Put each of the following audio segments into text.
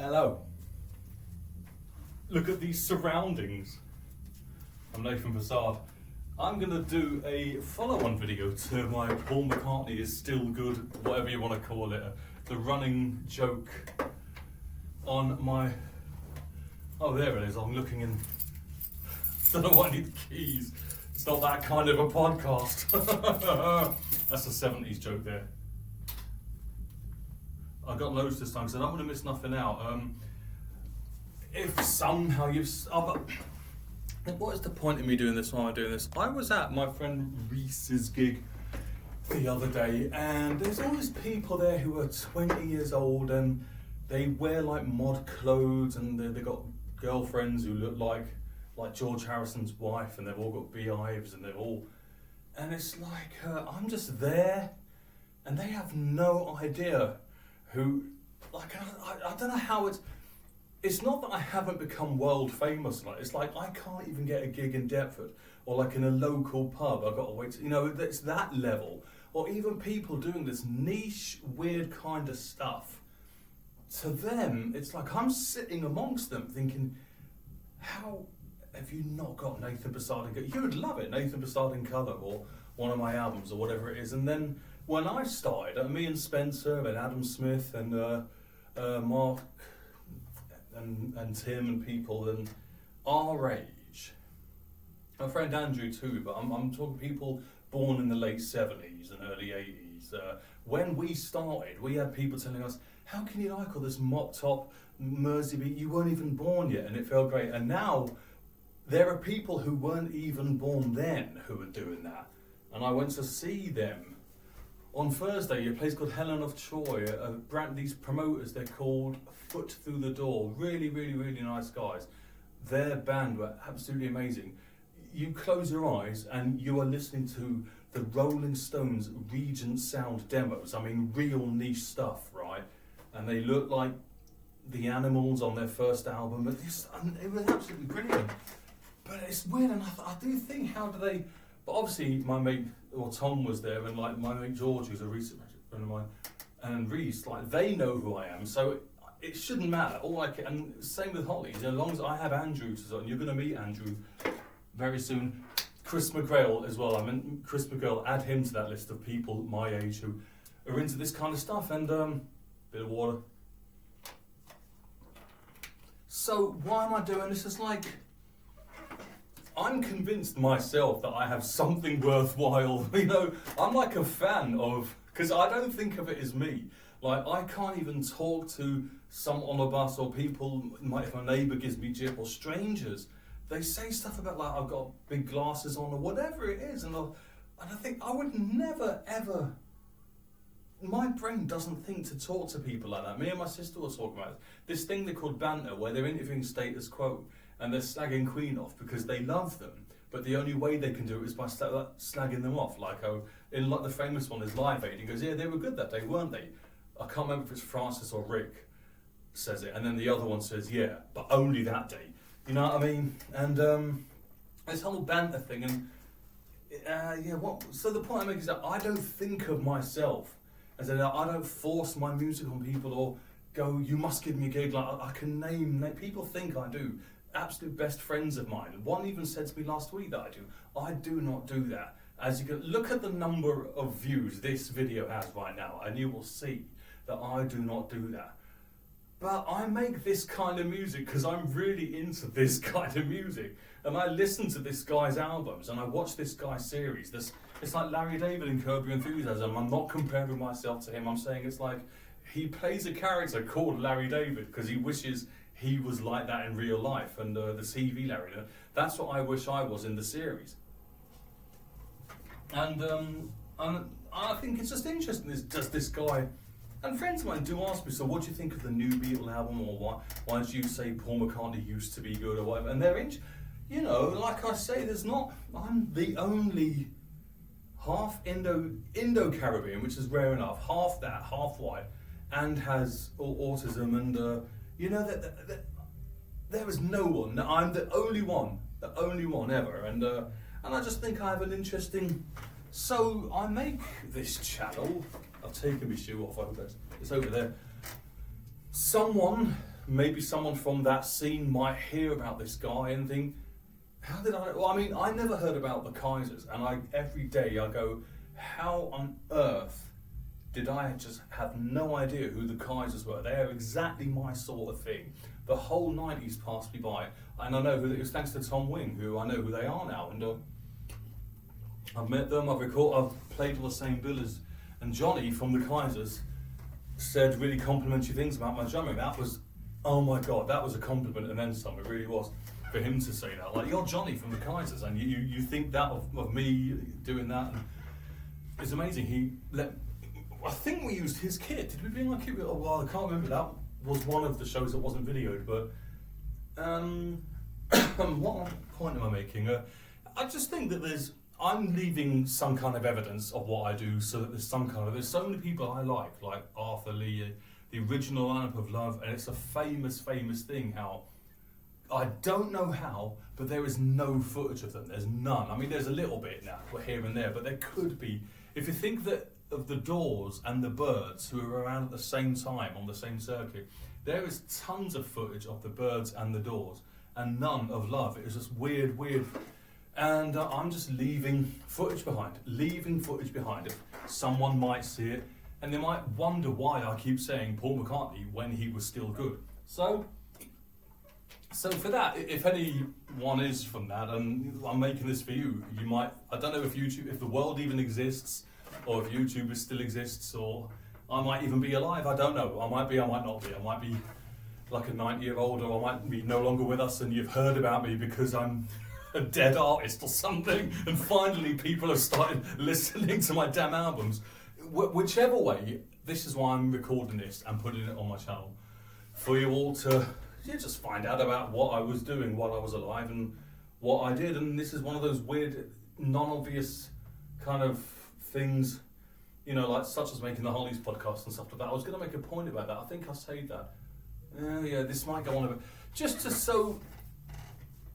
Hello. Look at these surroundings. I'm Nathan Prasad. I'm going to do a follow-on video to my Paul McCartney is still good, whatever you want to call it, the running joke on my... Oh, there it is. I'm looking in... Don't know why I need keys. It's not that kind of a podcast. That's a 70s joke there. I got loads this time because I don't want to miss nothing out. If somehow you've... what is the point of me doing this while I'm doing this? I was at my friend Reese's gig the other day, and there's all these people there who are 20 years old and they wear like mod clothes, and they got girlfriends who look like George Harrison's wife, and they've all got beehives, and they're all... And it's like, I'm just there, and they have no idea who... Like, I don't know how it's not that I haven't become world famous. Like, it's like I can't even get a gig in Deptford or like in a local pub. I've got to wait. It's that level. Or even people doing this niche, weird kind of stuff. To them, it's like I'm sitting amongst them thinking, how have you not got Nathan Prasad in Colour? You would love it, Nathan Prasad in Colour, or one of my albums, or whatever it is. And then when I started, me and Spencer and Adam Smith and Mark and Tim and people and our age, my friend Andrew too, but I'm talking people born in the late 70s and early 80s. When we started, we had people telling us, how can you like all this mop top Mersey beat? You weren't even born yet, and it felt great. And now there are people who weren't even born then who are doing that. And I went to see them on Thursday, a place called Helen of Troy. These promoters, they're called Foot Through the Door. Really, really, really nice guys. Their band were absolutely amazing. You close your eyes and you are listening to the Rolling Stones Regent Sound demos. I mean, real niche stuff, right? And they look like the Animals on their first album. But it was absolutely brilliant. But it's weird, and I do think, how do they... But obviously, my mate, or Tom was there, and like my mate George, who's a recent friend of mine, and Reese, like they know who I am, so it shouldn't matter. And same with Holly, as long as I have Andrew, and you're going to meet Andrew very soon. Chris McGrail as well. I mean, Chris McGrail, add him to that list of people my age who are into this kind of stuff. And bit of water. So why am I doing this? It's like, I'm convinced myself that I have something worthwhile. I'm like a fan of, because I don't think of it as me. Like, I can't even talk to someone on a bus, or people, if my neighbour gives me jip, or strangers. They say stuff about, like, I've got big glasses on, or whatever it is. And I think I would never, ever... My brain doesn't think to talk to people like that. Me and my sister were talking about this thing they called banter, where they're interviewing Status Quo. And they're slagging Queen off because they love them, but the only way they can do it is by slagging them off. Like the famous one is Live Aid. He goes, yeah, they were good that day, weren't they? I can't remember if it's Francis or Rick says it, and then the other one says, yeah, but only that day. You know what I mean? And this whole banter thing, and so the point I make is that I don't think of myself as in, I don't force my music on people or go, you must give me a gig. Like I can name people think I do. Absolute best friends of mine. One even said to me last week that I do. I do not do that. As you can look at the number of views this video has right now, and you will see that I do not do that. But I make this kind of music because I'm really into this kind of music. And I listen to this guy's albums, and I watch this guy's series. It's like Larry David in Curb Your Enthusiasm. I'm not comparing myself to him. I'm saying it's like he plays a character called Larry David because he wishes he was like that in real life, and the CV Larry. That's what I wish I was in the series. And I think it's just interesting. Does this guy, and friends of mine do ask me, so what do you think of the new Beatle album, or why did you say Paul McCartney used to be good, or whatever? And they're like I say, I'm the only half Indo-Caribbean, which is rare enough, half that, half white, and has autism, and that there is no one. I'm the only one ever, and I just think I have an interesting. So I make this channel. I've taken my shoe off. I hope it's over there. Someone maybe someone from that scene might hear about this guy and think, how did I? Well, I mean, I never heard about the Kaisers, and every day I go, how on earth did I just have no idea who the Kaisers were? They are exactly my sort of thing. The whole 90s passed me by, and I know who it was thanks to Tom Wing, who I know who they are now, and I've met them. I've played on the same bill as, and Johnny from the Kaisers said really complimentary things about my drumming. That was, oh my god, that was a compliment and then some. It really was. For him to say that, like, you're Johnny from the Kaisers, and you think that of me doing that, and it's amazing. I think we used his kit. Did we bring our kit? Oh, well, I can't remember. That was one of the shows that wasn't videoed, but what point am I making? I just think that I'm leaving some kind of evidence of what I do, so that there's so many people I like Arthur Lee, the original lineup of Love, and it's a famous thing how, I don't know how, but there is no footage of them. There's none. I mean, there's a little bit now, here and there, but there could be. If you think that of the Doors and the Byrds, who were around at the same time on the same circuit, there is tons of footage of the Byrds and the Doors, and none of Love. It was just weird. And I'm just leaving footage behind. If someone might see it, and they might wonder why I keep saying Paul McCartney when he was still good. So for that, if anyone is from that, and I'm making this for you, you might, I don't know if the world even exists, or if YouTube still exists, or I might even be alive, I don't know. I might be, I might not be. I might be like a 90-year-old, or I might be no longer with us and you've heard about me because I'm a dead artist or something, and finally people have started listening to my damn albums. Whichever way, this is why I'm recording this and putting it on my channel, for you all to just find out about what I was doing while I was alive and what I did. And this is one of those weird, non-obvious kind of things, like such as making the Hollies podcast and stuff like that. I was going to make a point about that. I think I saved that. Yeah, this might go on a bit. So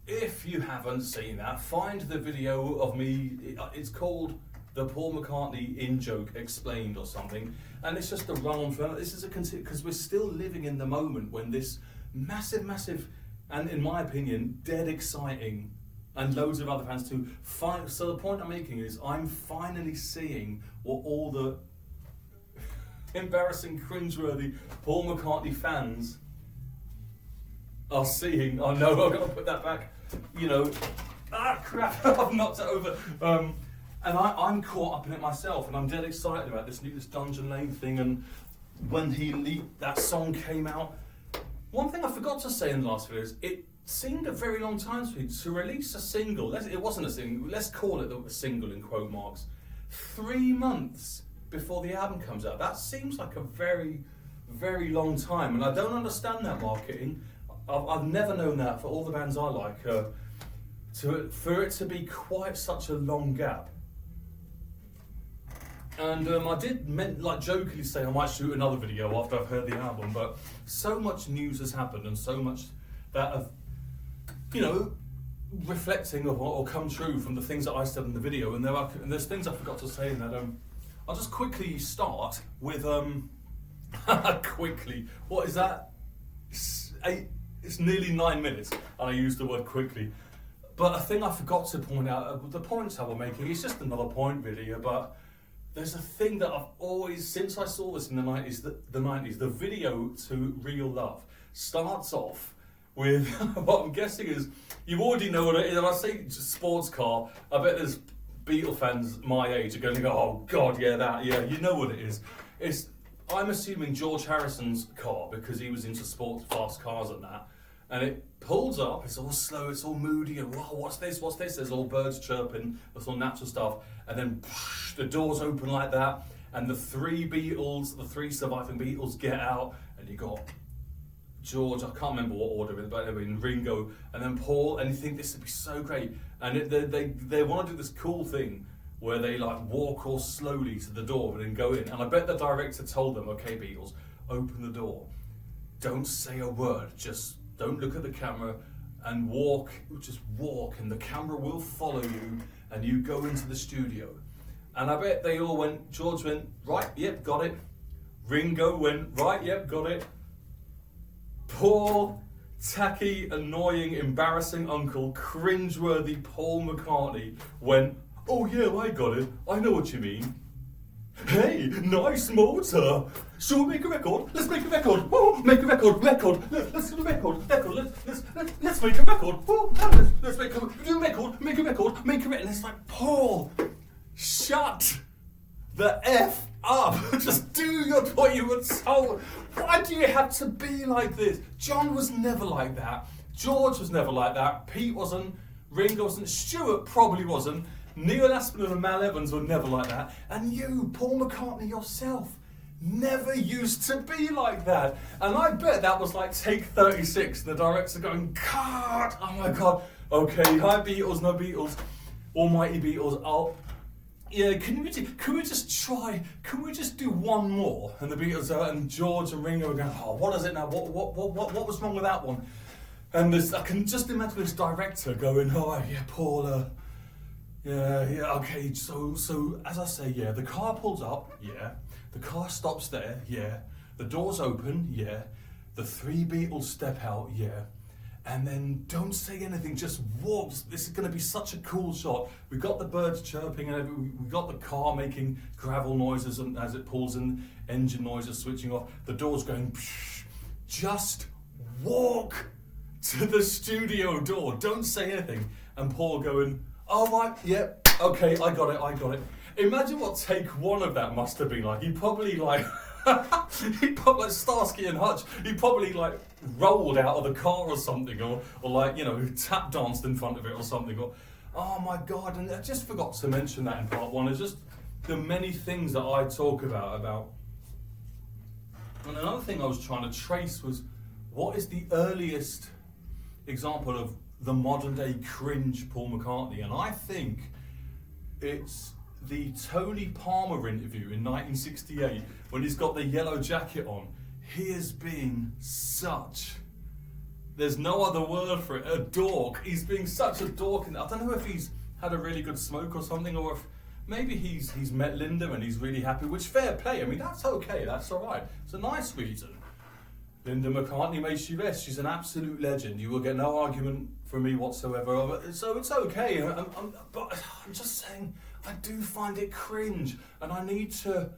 if you haven't seen that, find the video of me. It's called The Paul McCartney In-Joke Explained or something. And it's just a run-on for this is because we're still living in the moment when this massive, and in my opinion, dead exciting, and loads of other fans too. So the point I'm making is I'm finally seeing what all the embarrassing, cringeworthy Paul McCartney fans are seeing. Oh no, I've got to put that back. Crap, I've knocked it over. And I'm caught up in it myself, and I'm dead excited about this Dungeon Lane thing. And when that song came out, one thing I forgot to say in the last video is it seemed a very long time to release a single. It wasn't a single. Let's call it a single in quote marks. 3 months before the album comes out. That seems like a very, very long time, and I don't understand that marketing. I've never known that for all the bands I like. For it to be quite such a long gap. And I did jokingly say I might shoot another video after I've heard the album, but so much news has happened and so much that have, reflecting or come true from the things that I said in the video, and there's things I forgot to say in that. I'll just quickly start with quickly. What is that? It's nearly 9 minutes, and I used the word quickly. But a thing I forgot to point out, the points I was making, it's just another point video, but there's a thing that I've always, since I saw this in the 90s, the video to Real Love starts off with, what I'm guessing is, you already know what it is. And I say sports car, I bet there's Beatle fans my age are going to go, oh God, yeah, you know what it is. I'm assuming George Harrison's car, because he was into sports, fast cars and that. And it pulls up, it's all slow, it's all moody, and wow, what's this? There's all birds chirping, there's all natural stuff. And then the doors open like that, and the three surviving Beatles get out, and you got George, I can't remember what order, but I mean Ringo, and then Paul, and you think this would be so great. And they want to do this cool thing where they walk all slowly to the door and then go in. And I bet the director told them, okay Beatles, open the door. Don't say a word, just don't look at the camera and just walk, and the camera will follow you, and you go into the studio. And I bet they all went, George went, right, yep, got it. Ringo went, right, yep, got it. poor, tacky, annoying, embarrassing uncle, cringeworthy Paul McCartney went, "Oh yeah, I got it. I know what you mean. Hey, nice motor. Shall we make a record? Let's make a record. Woo, make a record. Let's do a record. Let's make a record. Woo, let's make a record. Make a record. And it's like, Paul, shut the F up. Just do what you were told. Why do you have to be like this? John was never like that. George was never like that. Pete wasn't. Ringo wasn't. Stuart probably wasn't. Neil Aspinall and Mal Evans were never like that. And you, Paul McCartney yourself, never used to be like that. And I bet that was like take 36 and the director going, God, oh my God. Okay, hi Beatles, no Beatles. Almighty Beatles, can we just do one more? And the Beatles and George and Ringo are going, oh, what is it now? What was wrong with that one? And I can just imagine this director going, oh yeah, Paul, okay, so as I say, yeah, the car pulls up, yeah, the car stops there, yeah, the doors open, yeah, the three Beatles step out, yeah, and then don't say anything, just walk. This is going to be such a cool shot. We got the birds chirping and we got the car making gravel noises and as it pulls in, engine noises switching off, the doors going, psh, just walk to the studio door, don't say anything, and Paul going, oh right, yeah, okay, I got it. Imagine what take one of that must have been like. He probably like Starsky and Hutch, he probably like rolled out of the car or something, or like, you know, tap danced in front of it or something, or oh my God. And I just forgot to mention that in part one. It's just the many things that I talk about. And another thing I was trying to trace was, what is the earliest example of the modern day cringe Paul McCartney? And I think it's the Tony Palmer interview in 1968 when he's got the yellow jacket on. He is being such, there's no other word for it, a dork. He's being such a dork. And I don't know if he's had a really good smoke or something, or if maybe he's met Linda and he's really happy, which fair play. I mean, that's okay, that's all right. It's a nice reason. Linda McCartney, may she rest. She's an absolute legend. You will get no argument from me whatsoever. So it's okay. But I'm just saying, I do find it cringe, and I need to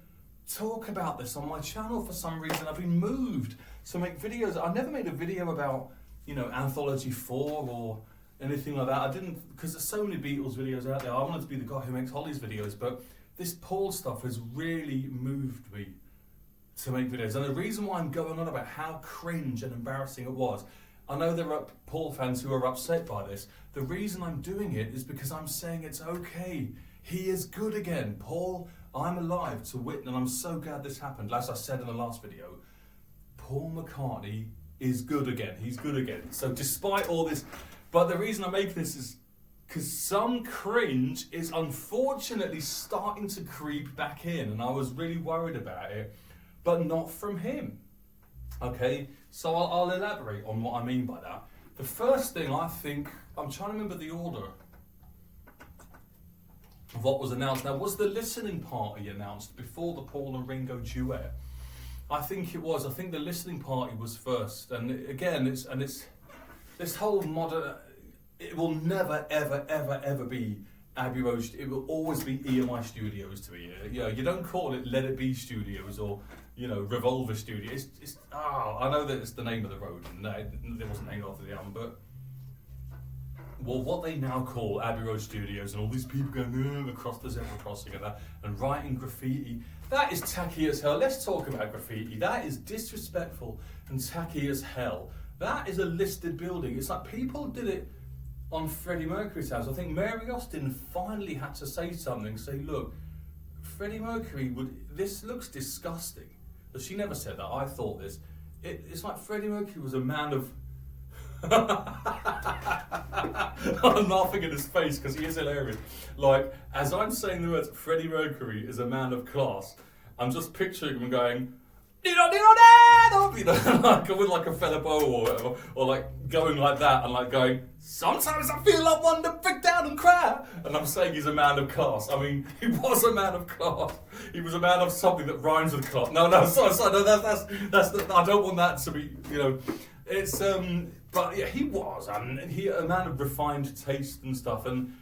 talk about this on my channel for some reason. I've been moved to make videos. I never made a video about, you know, Anthology 4 or anything like that. I didn't, because there's so many Beatles videos out there. I wanted to be the guy who makes Holly's videos, but this Paul stuff has really moved me to make videos. And the reason why I'm going on about how cringe and embarrassing it was, I know there are Paul fans who are upset by this. The reason I'm doing it is because I'm saying it's okay. He is good again. Paul, I'm alive to witness, and I'm so glad this happened. As I said in the last video, Paul McCartney is good again. He's good again. So despite all this, but the reason I'm making this is because some cringe is unfortunately starting to creep back in, and I was really worried about it. But not from him. Okay, so I'll elaborate on what I mean by that. The first thing I think, I'm trying to remember the order of what was announced. Now, was the listening party announced before the Paul and Ringo duet? I think it was. I think the listening party was first. And again, it's this whole modern, it will never, ever be Abbey Road. It will always be EMI Studios to me. You know, you don't call it Let It Be Studios or, you know, Revolver Studios. I know that it's the name of the road, and it wasn't named after the album, but well, what they now call Abbey Road Studios, and all these people going across the zebra crossing and that, and writing graffiti, that is tacky as hell. Let's talk about graffiti. That is disrespectful and tacky as hell. That is a listed building. It's like people did it on Freddie Mercury's house. I think Mary Austin finally had to say something, say, look, Freddie Mercury this looks disgusting. But she never said that, I thought this. It's like Freddie Mercury was a man of... I'm laughing at his face because he is hilarious. Like, as I'm saying the words, Freddie Mercury is a man of class, I'm just picturing him going, like with like a fella bow or whatever, or like going like that and like going, sometimes I feel I want to break down and cry. And I'm saying he's a man of class. I mean, he was a man of class. He was a man of something that rhymes with class. No, sorry, no, that's I don't want that to be, you know. It's but yeah, he was, and he a man of refined taste and stuff, and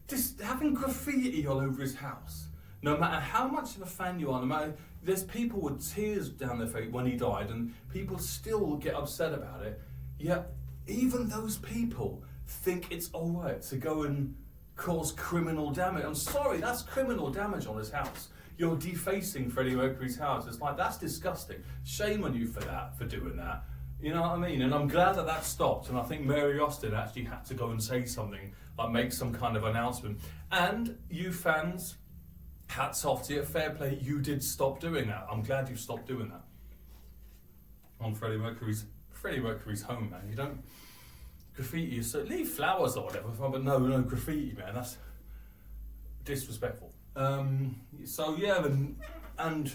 just having graffiti all over his house. No matter how much of a fan you are, no matter, there's people with tears down their face when he died, and people still get upset about it. Yet even those people think it's alright to go and cause criminal damage. I'm sorry, that's criminal damage on his house. You're defacing Freddie Mercury's house. It's like, that's disgusting. Shame on you for that, for doing that. You know what I mean? And I'm glad that that stopped. And I think Mary Austin actually had to go and say something, like make some kind of announcement. And you fans, hats off to you, fair play, you did stop doing that. I'm glad you stopped doing that. On Freddie Mercury's home, man. You don't graffiti, so leave flowers or whatever, but no graffiti, man. That's disrespectful. So yeah, and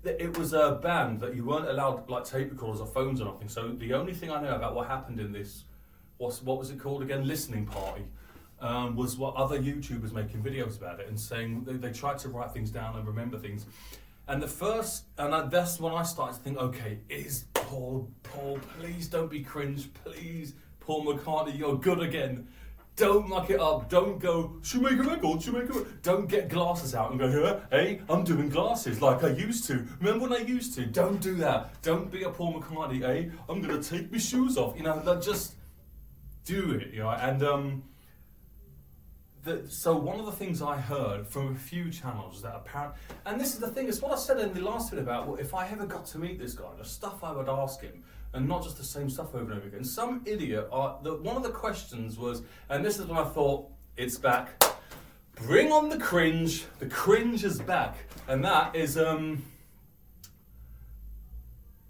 it was a band that you weren't allowed like tape recorders or phones or nothing. So the only thing I know about what happened in this, what was it called again? Listening party. Was what other YouTubers making videos about it and saying they tried to write things down and remember things. And that's when I started to think, okay, is Paul, please don't be cringe, please, Paul McCartney, you're good again. Don't muck it up. Don't go, should make a record. Don't get glasses out and go, hey, I'm doing glasses like I used to. Remember when I used to? Don't do that. Don't be a Paul McCartney, hey, I'm going to take my shoes off. You know, just do it, you know. And so one of the things I heard from a few channels that apparently, and this is the thing, it's what I said in the last bit about, well, if I ever got to meet this guy, the stuff I would ask him, and not just the same stuff over and over again. Some idiot, one of the questions was, and this is when I thought, it's back, bring on the cringe is back, and that is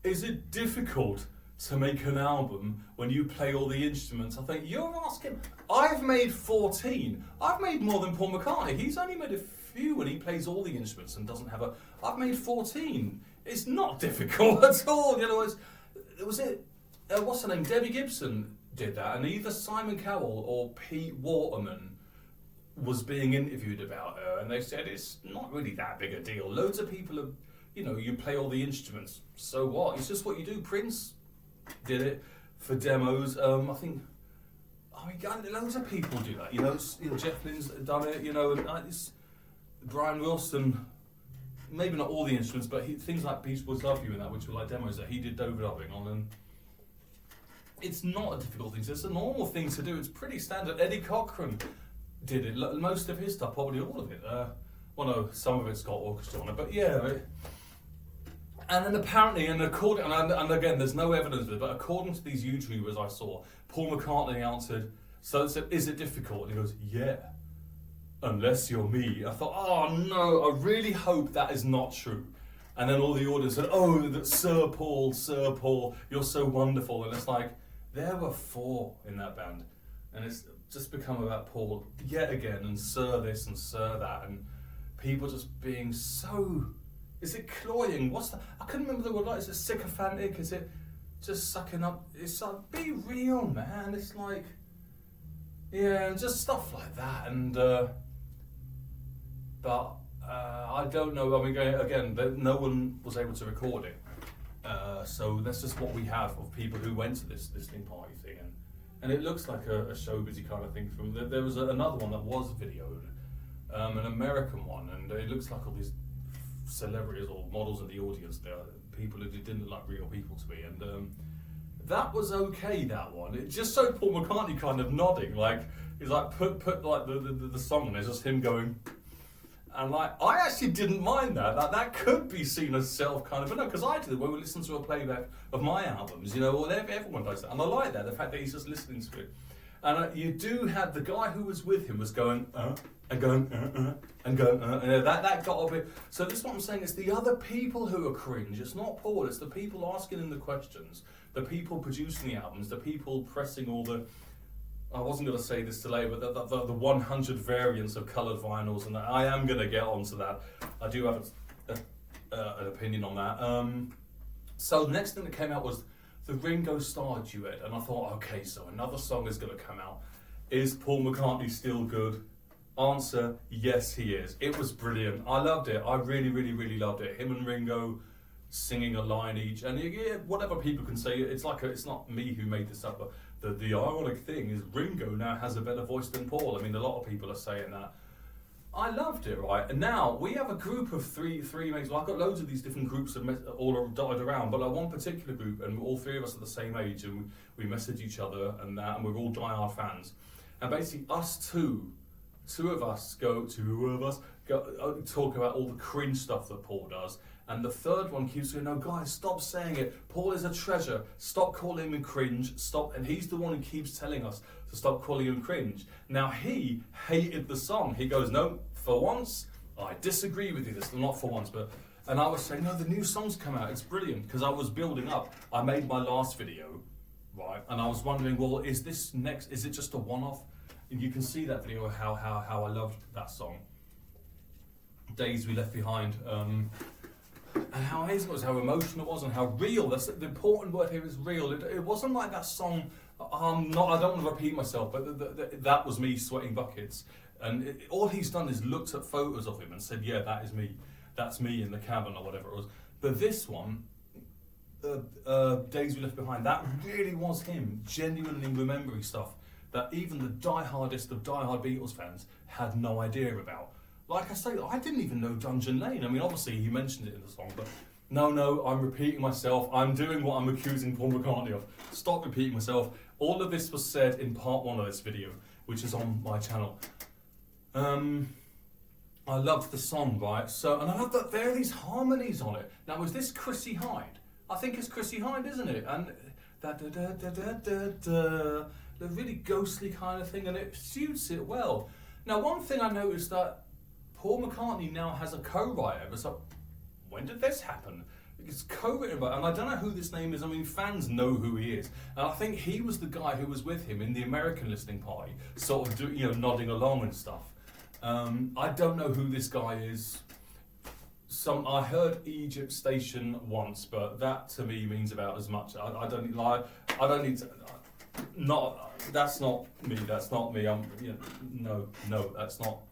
it difficult to make an album when you play all the instruments? I think you're asking. I've made 14. I've made more than Paul McCartney. He's only made a few when he plays all the instruments and doesn't have a. I've made 14. It's not difficult at all. You know, what's her name? Debbie Gibson did that, and either Simon Cowell or Pete Waterman was being interviewed about her, and they said it's not really that big a deal. Loads of people have, you know, you play all the instruments. So what? It's just what you do. Prince did it for demos. I mean, loads of people do that. You know, Jeff Lynne's done it. You know, and Brian Wilson. Maybe not all the instruments, but things like Beach Boys Love You and that, which were like demos that he did overdubbing on. And it's not a difficult thing. It's a normal thing to do. It's pretty standard. Eddie Cochran did it. Most of his stuff, probably all of it. Well, no, some of it's got orchestra on it, but yeah. And then apparently, and again, there's no evidence of it, but according to these YouTubers I saw, Paul McCartney answered, so said, is it difficult? And he goes, yeah, unless you're me. I thought, oh no, I really hope that is not true. And then all the audience said, oh, that Sir Paul, you're so wonderful. And it's like, there were 4 in that band. And it's just become about Paul yet again, and Sir this and Sir that, and people just being so... Is it cloying? What's that? I couldn't remember the word. Like, is it sycophantic? Is it just sucking up? It's like, be real, man. It's like, yeah, just stuff like that. And but I don't know. I mean, again, no one was able to record it, so that's just what we have of people who went to this listening party thing, and it looks like a showbizy kind of thing. From there was another one that was videoed, an American one, and it looks like all these celebrities or models in the audience there, people who didn't look like real people to me, and that was okay, that one. It just showed Paul McCartney kind of nodding, like he's like put like the song, and there's just him going, and like I actually didn't mind that could be seen as self kind of, but no, because I did it when we listened to a playback of my albums, you know, or everyone does that, and I like that, the fact that he's just listening to it. And you do have the guy who was with him was going, and going, and going, and that got a bit. So this is what I'm saying, it's the other people who are cringe. It's not Paul, it's the people asking him the questions, the people producing the albums, the people pressing all the, I wasn't going to say this today, but the 100 variants of coloured vinyls, and I am going to get onto that. I do have an opinion on that. So the next thing that came out was the Ringo Starr duet, and I thought, okay, so another song is going to come out. Is Paul McCartney still good? Answer, yes he is. It was brilliant. I loved it. I really, really, really loved it. Him and Ringo singing a line each, and whatever people can say, it's not me who made this up, but the ironic thing is Ringo now has a better voice than Paul. I mean, a lot of people are saying that. I loved it, right? And now we have a group of three mates. Well, I've got loads of these different groups all dotted around, but like one particular group, and all three of us are the same age, and we message each other and that, and we're all diehard fans. And basically, two of us go talk about all the cringe stuff that Paul does, and the third one keeps saying, "No, guys, stop saying it. Paul is a treasure. Stop calling him cringe. Stop." And he's the one who keeps telling us to stop calling him cringe. Now he hated the song. He goes, "No, for once, I disagree with you. This not for once, but." And I was saying, "No, the new song's come out. It's brilliant." Because I was building up. I made my last video, right? And I was wondering, well, is this next? Is it just a one-off? And you can see that video how I loved that song. Days We Left Behind. And how amazing it was, how emotional it was, and how real. That's the important word here is real. It wasn't like that song. I don't want to repeat myself, but that was me sweating buckets. And all he's done is looked at photos of him and said, "Yeah, that is me. That's me in the cabin," or whatever it was. But this one, Days We Left Behind, that really was him genuinely remembering stuff that even the diehardest of diehard Beatles fans had no idea about. Like I say, I didn't even know Dungeon Lane. I mean, obviously he mentioned it in the song, but no, I'm repeating myself. I'm doing what I'm accusing Paul McCartney of. Stop repeating myself. All of this was said in part 1 of this video, which is on my channel. I loved the song, right? So, and I love that there are these harmonies on it. Now, was this Chrissie Hynde? I think it's Chrissie Hynde, isn't it? And that the really ghostly kind of thing, and it suits it well. Now, one thing I noticed that Paul McCartney now has a co-writer. It's like, when did this happen? It's co-written by, and I don't know who this name is. I mean, fans know who he is, and I think he was the guy who was with him in the American listening party, sort of nodding along and stuff. I don't know who this guy is. I heard Egypt Station once, but that to me means about as much. I don't need to. That's not me. That's not me. No, that's not.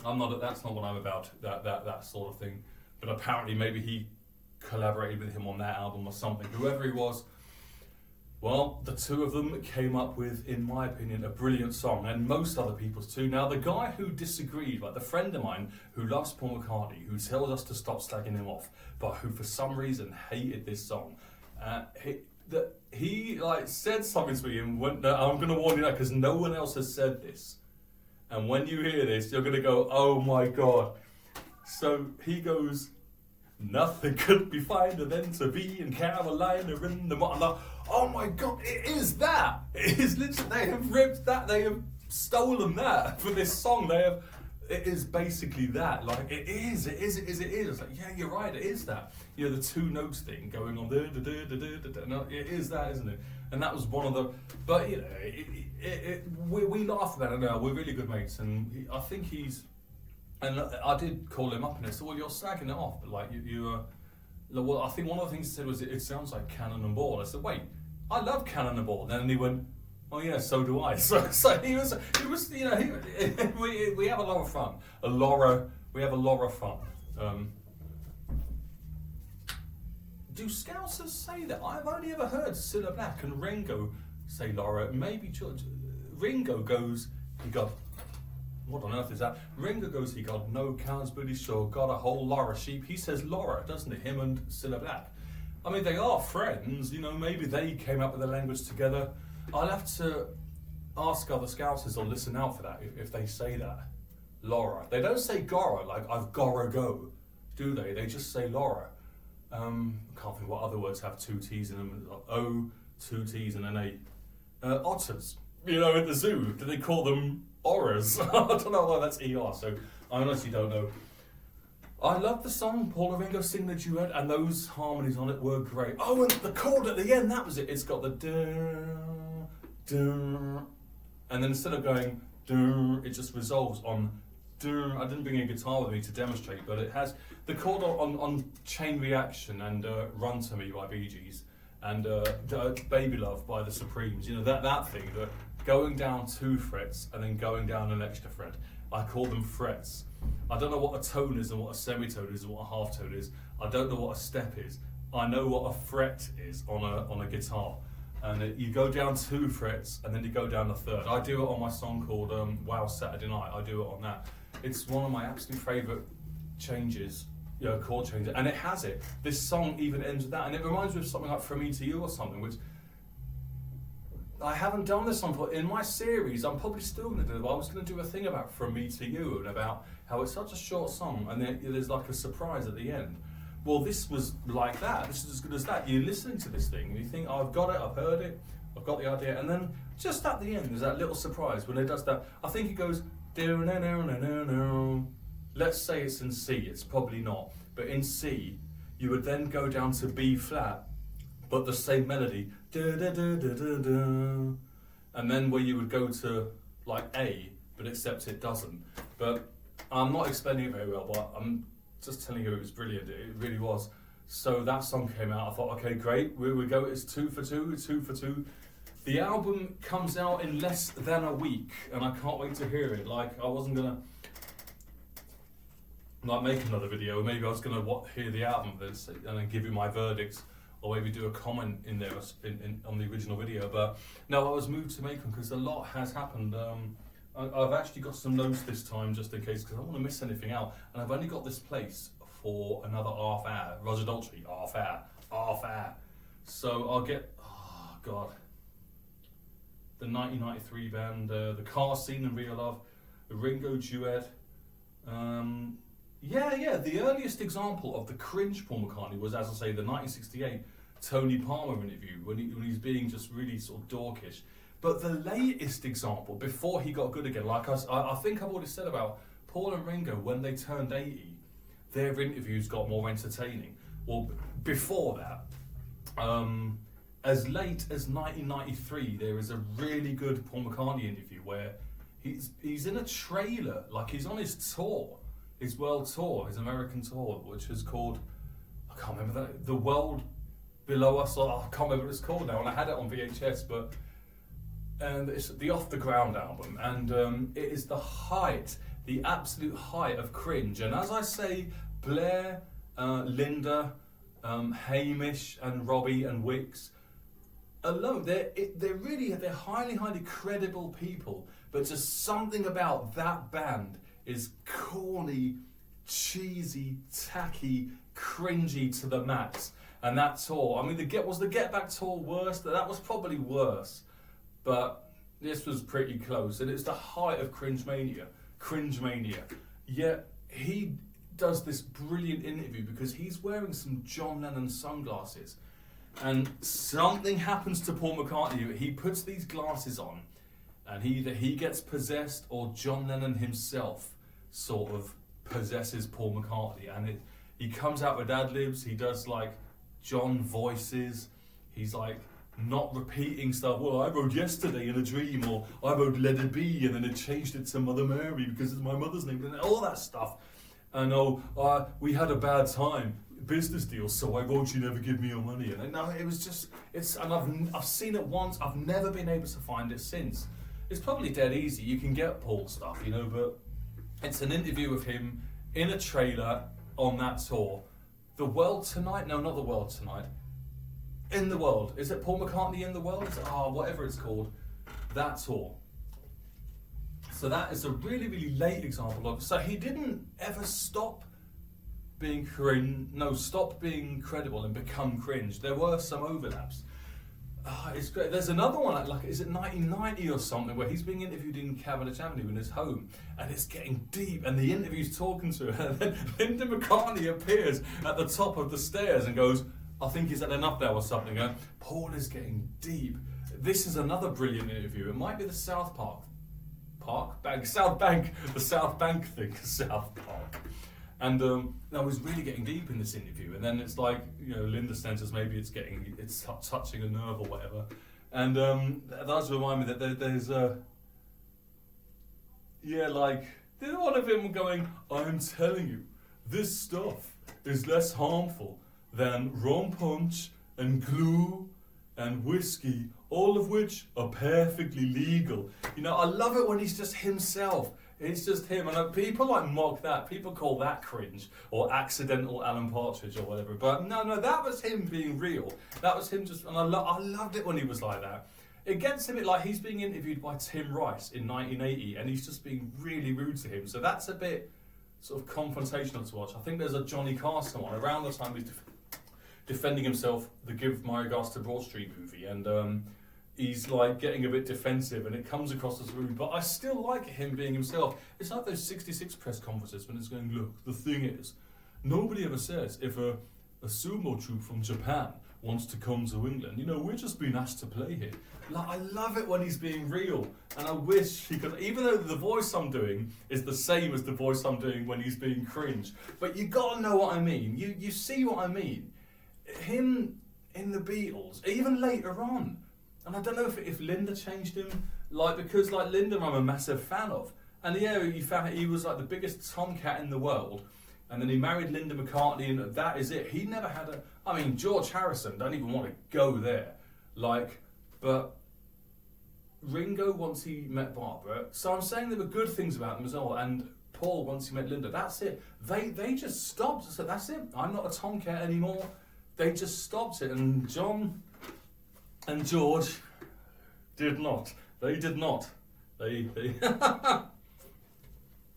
I'm not. That's not what I'm about. That sort of thing. But apparently, maybe he collaborated with him on that album or something. Whoever he was. Well, the two of them came up with, in my opinion, a brilliant song, and most other people's too. Now, the guy who disagreed, like the friend of mine who loves Paul McCartney, who tells us to stop slagging him off, but who for some reason hated this song, he said something to me, and I'm going to warn you now, because no one else has said this. And when you hear this, you're going to go, "Oh my God." So he goes, "Nothing could be finer than to be in Carolina in the morning." Like, oh my God, it is that. It is literally, they have ripped that, they have stolen that for this song. It is basically that. Like, it is. It's like, yeah, you're right, it is that. You know, the two notes thing going on, no, it is that, isn't it? And that was one of the, but you know, we laugh about it now, we're really good mates, and I think he's, and I did call him up and I said, "Well, you're slagging it off, but like well, I think one of the things he said was, it sounds like Cannon and Ball." I said, "Wait, I love Cannon and Ball." And then he went, "Oh yeah, so do I." So he was, you know, we have a lot of fun. We have a lot of fun. Do Scousers say that? I've only ever heard Cilla Black and Ringo say Laura. Maybe George. Ringo goes, he got, what on earth is that? Ringo goes, he got no cows, but he sure got a whole Laura sheep. He says Laura, doesn't it? Him and Cilla Black. I mean, they are friends, you know, maybe they came up with the language together. I'll have to ask other Scousers or listen out for that if they say that. Laura. They don't say Gora, like I've gotta go, do they? They just say Laura. I can't think what other words have two T's in them. O, two T's and an A. Otters, you know, at the zoo. Do they call them oras? I don't know why that's ER, so I honestly don't know. I love the song, Paul and Ringo sing the duet, and those harmonies on it were great. Oh, and the chord at the end, that was it. It's got the da, and then instead of going da, it just resolves on da. I didn't bring a guitar with me to demonstrate, but it has the chord on Chain Reaction and Run to Me by Bee Gees and Baby Love by the Supremes. You know, that thing, that going down 2 frets and then going down an extra fret. I call them frets. I don't know what a tone is and what a semitone is and what a half tone is. I don't know what a step is. I know what a fret is on a guitar. And you go down 2 frets and then you go down a third. I do it on my song called Wow Saturday Night. I do it on that. It's one of my absolute favourite changes, chord changes, and it has it. This song even ends with that, and it reminds me of something like From Me to You or something, which I haven't done this song for. In my series, I'm probably still going to do it. I was going to do a thing about From Me to You and about how it's such a short song and then there's like a surprise at the end. Well, this was like that. This is as good as that. You're listening to this thing and you think, oh, I've got it, I've heard it, I've got the idea. And then just at the end, there's that little surprise when it does that. I think it goes, let's say it's in C, it's probably not. But in C, you would then go down to B flat, but the same melody. And then where you would go to like A, but except it doesn't. But I'm not explaining it very well, but I'm just telling you it was brilliant. It really was. So that song came out. I thought, okay, great. We go. It's 2 for 2. It's 2 for 2. The album comes out in less than a week, and I can't wait to hear it. Like I wasn't gonna make another video. Maybe I was gonna hear the album and then give you my verdicts, or maybe do a comment in there on the original video. But no, I was moved to make them because a lot has happened. I've actually got some notes this time just in case, because I don't want to miss anything out. And I've only got this place for another half hour. Roger Daltrey, half hour. So I'll get, oh God, the 1993 band, the Car Scene and Real Love, the Ringo duet. The earliest example of the cringe Paul McCartney was, as I say, the 1968 Tony Palmer interview when he's being just really sort of dorkish. But the latest example, before he got good again, like I think I've already said about Paul and Ringo, when they turned 80, their interviews got more entertaining. Well, before that, as late as 1993, there is a really good Paul McCartney interview where he's in a trailer, like he's on his tour, his world tour, his American tour, which is called, I can't remember that, The World Below Us, or I can't remember what it's called now, and I had it on VHS, and it's the Off the Ground album, and it is the absolute height of cringe. And as I say, Blair, Linda, Hamish, and Robbie and Wicks alone, they're highly credible people, but just something about that band is corny, cheesy, tacky, cringy to the max. And that tour, I mean, was the Get Back tour worse? That was probably worse. But this was pretty close, and it's the height of cringe mania. Yet he does this brilliant interview because he's wearing some John Lennon sunglasses, and something happens to Paul McCartney. He puts these glasses on, and either he gets possessed or John Lennon himself sort of possesses Paul McCartney, and he comes out with ad-libs. He does like John voices. He's like not repeating stuff. Well, I wrote Yesterday in a Dream, or I wrote Let It Be, and then it changed it to Mother Mary because it's my mother's name, and all that stuff. And we had a bad time, business deal, so I wrote You Never Give Me Your Money. And no, it was just, and I've seen it once. I've never been able to find it since. It's probably dead easy. You can get Paul stuff, but it's an interview of him in a trailer on that tour. The World Tonight? No, not The World Tonight. In the World. Is it Paul McCartney in the World? Whatever it's called. That tour. So that is a really, really late example of. So he didn't ever stop being stop being credible and become cringe. There were some overlaps. It's great. There's another one, like, is it 1990 or something, where he's being interviewed in Cavendish Avenue in his home, and it's getting deep, and the interview's talking to her, and then Linda McCartney appears at the top of the stairs and goes, I think he's had enough now or something. Paul is getting deep. This is another brilliant interview. It might be the South Bank thing, South Park. And I was really getting deep in this interview, and then it's like, Linda senses maybe it's touching a nerve or whatever, and that does remind me that there's one of him going, I'm telling you, this stuff is less harmful than rum punch and glue and whiskey, all of which are perfectly legal. I love it when he's just himself. It's just him, and people like mock that. People call that cringe or accidental Alan Partridge or whatever. But no, that was him being real. That was him just, and I loved it when he was like that. It gets a bit like he's being interviewed by Tim Rice in 1980, and he's just being really rude to him. So that's a bit sort of confrontational to watch. I think there's a Johnny Carson one around the time he's defending himself, the Give My Regards to Broad Street movie, and he's like getting a bit defensive, and it comes across as rude, but I still like him being himself. It's like those 66 press conferences when it's going, look, the thing is, nobody ever says if a sumo troupe from Japan wants to come to England, you know, we're just being asked to play here. Like, I love it when he's being real, and I wish he could, even though the voice I'm doing is the same as the voice I'm doing when he's being cringe, but you gotta know what I mean. You see what I mean. Him in the Beatles, even later on, and I don't know if Linda changed him, like, because like Linda I'm a massive fan of, and yeah, he found he was like the biggest tomcat in the world, and then he married Linda McCartney, and that is it. He never had I mean, George Harrison, don't even want to go there, like, but Ringo once he met Barbara, so I'm saying there were good things about them as well, and Paul once he met Linda, that's it. They just stopped, so that's it. I'm not a tomcat anymore. They just stopped it, and John and George did not. They did not. They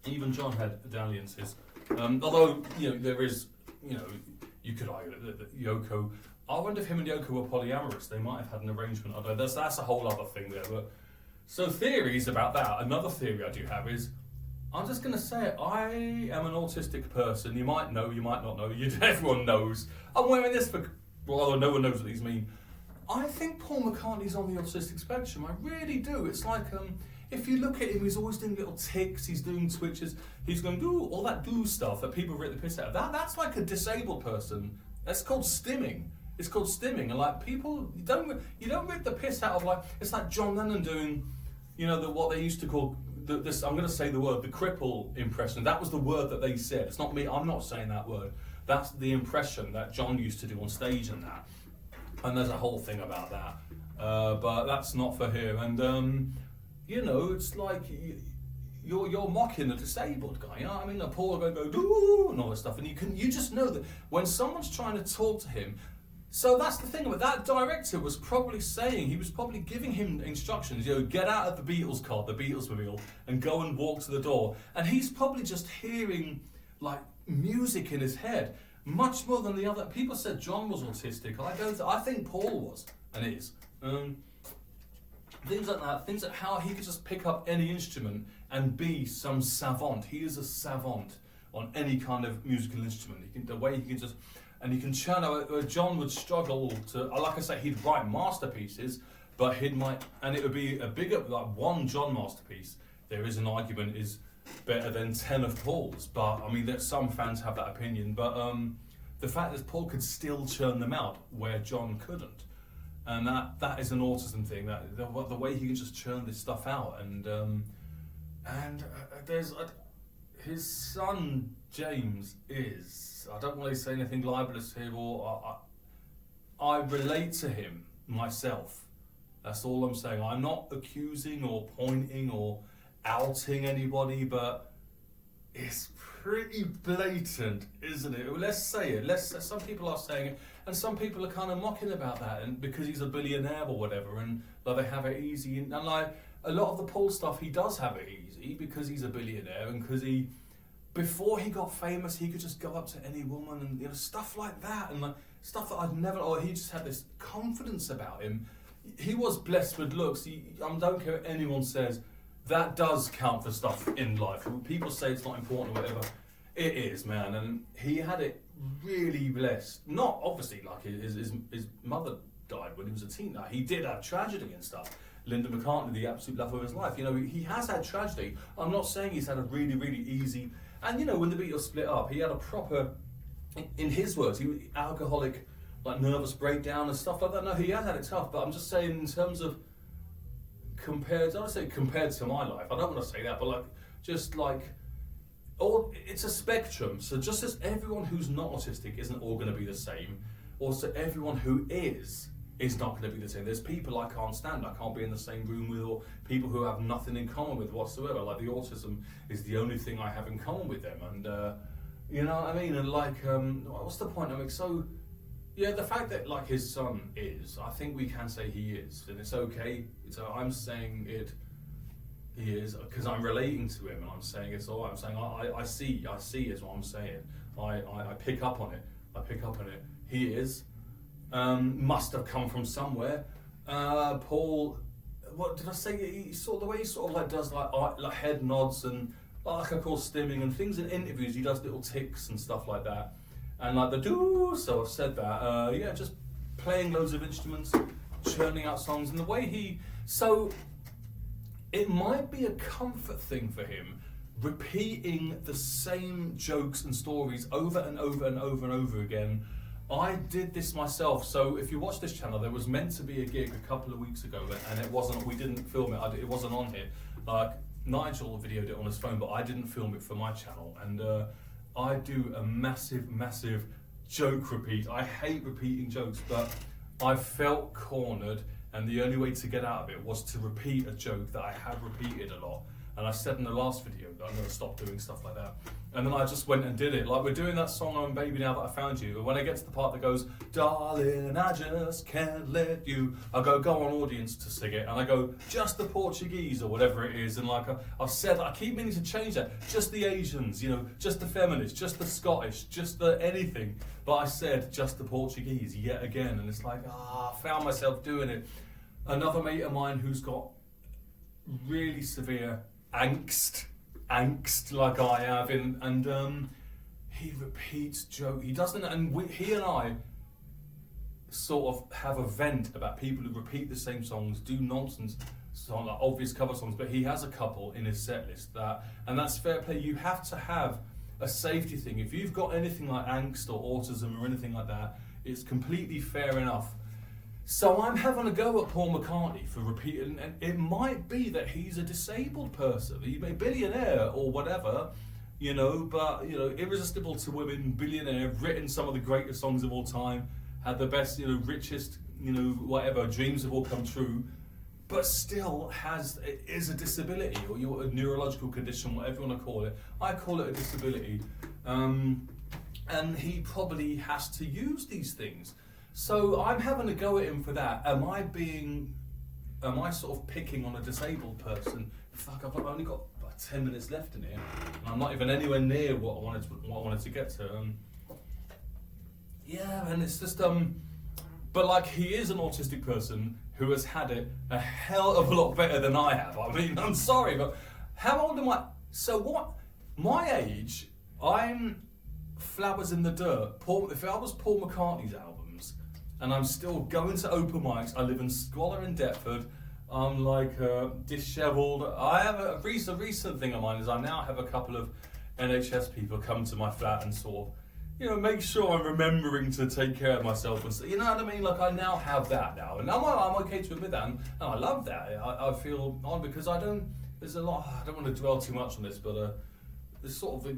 even John had dalliances. Although, you know, there is, you know, you could argue that Yoko, I wonder if him and Yoko were polyamorous. They might have had an arrangement. I don't know. That's a whole other thing there. But so theories about that. Another theory I do have is, I'm just going to say it. I am an autistic person. You might know, you might not know. Everyone knows. I'm wearing this for, well, although no one knows what these mean. I think Paul McCartney's on the autistic spectrum. I really do. It's like, if you look at him, he's always doing little ticks. He's doing twitches. He's going, do all that do stuff that people rip the piss out of. That's like a disabled person. That's called stimming. It's called stimming. And like people, you don't rip the piss out of, like, it's like John Lennon doing, you know, what they used to call, this, I'm going to say the word, the cripple impression. That was the word that they said. It's not me, I'm not saying that word. That's the impression that John used to do on stage and that. And there's a whole thing about that. But that's not for here. And, you know, it's like you're mocking the disabled guy. You know what I mean? The Paul going to go, doo, and all this stuff. And you just know that when someone's trying to talk to him, so that's the thing about that director was probably saying, he was probably giving him instructions, you know, get out of the Beatles car, the Beatlesmobile, and go and walk to the door. And he's probably just hearing like music in his head, much more than the other. People said John was autistic. I think Paul was, and is. Things like that, things like how he could just pick up any instrument and be some savant. He is a savant on any kind of musical instrument. The way he can just, and he can churn out. John would struggle to, like I say, he'd write masterpieces, but and it would be a bigger, like one John masterpiece. There is an argument is better than 10 of Paul's, but I mean, some fans have that opinion. But the fact that Paul could still churn them out where John couldn't, and that is an autism thing. That the way he can just churn this stuff out, and there's his son James is. I don't want to say anything libelous here, or I relate to him myself. That's all I'm saying. I'm not accusing or pointing or outing anybody, but it's pretty blatant, isn't it? Let's say it. Some people are saying it, and some people are kind of mocking about that, and because he's a billionaire or whatever, and like they have it easy. And like a lot of the Paul stuff, he does have it easy because he's a billionaire, and because before he got famous, he could just go up to any woman and, you know, stuff like that, and like stuff that I'd never. Or he just had this confidence about him. He was blessed with looks. I don't care what anyone says. That does count for stuff in life. People say it's not important or whatever. It is, man. And he had it really blessed. Not obviously like his mother died when he was a teen. He did have tragedy and stuff. Linda McCartney, the absolute love of his life. You know, he has had tragedy. I'm not saying he's had a really, really easy. And you know, when the Beatles split up, he had a proper, in his words, he was alcoholic, like nervous breakdown and stuff like that. No, he has had it tough. But I'm just saying in terms of compared to my life, I don't want to say that, but like, just like, it's a spectrum. So just as everyone who's not autistic isn't all going to be the same, also everyone who is is not going to be the same. There's people I can't stand, I can't be in the same room with, or people who have nothing in common with whatsoever. Like the autism is the only thing I have in common with them, and you know what I mean? And like, what's the point? I mean, so, yeah, the fact that like his son is, I think we can say he is, and it's okay. So I'm saying it, he is, because I'm relating to him, and I'm saying it's all right. I'm saying I see is what I'm saying. I pick up on it. He is. Must have come from somewhere. Paul, what did I say? He sort of the way he sort of like does like head nods and like I call stimming and things in interviews. He does little ticks and stuff like that, and like the do. So I've said that. Yeah, just playing loads of instruments, churning out songs, and the way he. So it might be a comfort thing for him, repeating the same jokes and stories over and over and over and over again. I did this myself, so if you watch this channel, there was meant to be a gig a couple of weeks ago, and it wasn't. We didn't film it. It wasn't on here. Like Nigel videoed it on his phone, but I didn't film it for my channel. And I do a massive joke repeat. I hate repeating jokes, but I felt cornered, and the only way to get out of it was to repeat a joke that I had repeated a lot. And I said in the last video that I'm going to stop doing stuff like that. And then I just went and did it. Like we're doing that song on Baby Now That I Found You. And when I get to the part that goes, darling, I just can't let you, I go on audience to sing it. And I go, just the Portuguese or whatever it is. And like I've said, I keep meaning to change that. Just the Asians, you know, just the feminists, just the Scottish, just the anything. But I said, just the Portuguese yet again. And it's like, I found myself doing it. Another mate of mine who's got really severe angst like I have, and he repeats joke. He doesn't, and he and I sort of have a vent about people who repeat the same songs, do nonsense, song like obvious cover songs. But he has a couple in his set list that, and that's fair play. You have to have a safety thing. If you've got anything like angst or autism or anything like that, it's completely fair enough. So I'm having a go at Paul McCartney for repeating, and it might be that he's a disabled person, he may be a billionaire or whatever, you know, but, you know, irresistible to women, billionaire, written some of the greatest songs of all time, had the best, you know, richest, you know, whatever, dreams have all come true, but still is a disability, or a neurological condition, whatever you want to call it. I call it a disability, and he probably has to use these things. So I'm having a go at him for that. Am I sort of picking on a disabled person? Fuck, I've only got about 10 minutes left in here, and I'm not even anywhere near what I wanted to get to. Yeah, and it's just but like he is an autistic person who has had it a hell of a lot better than I have. I mean, I'm sorry, but how old am I? So what? My age, I'm Flowers in the Dirt. If I was Paul McCartney's albums, and I'm still going to open mics. I live in squalor in Deptford. I'm like dishevelled. I have a recent thing of mine is I now have a couple of NHS people come to my flat and sort of, you know, make sure I'm remembering to take care of myself and so, you know what I mean? Like I now have that now, and I'm okay to admit that, and I love that. I feel on because there's a lot. I don't want to dwell too much on this, but there's sort of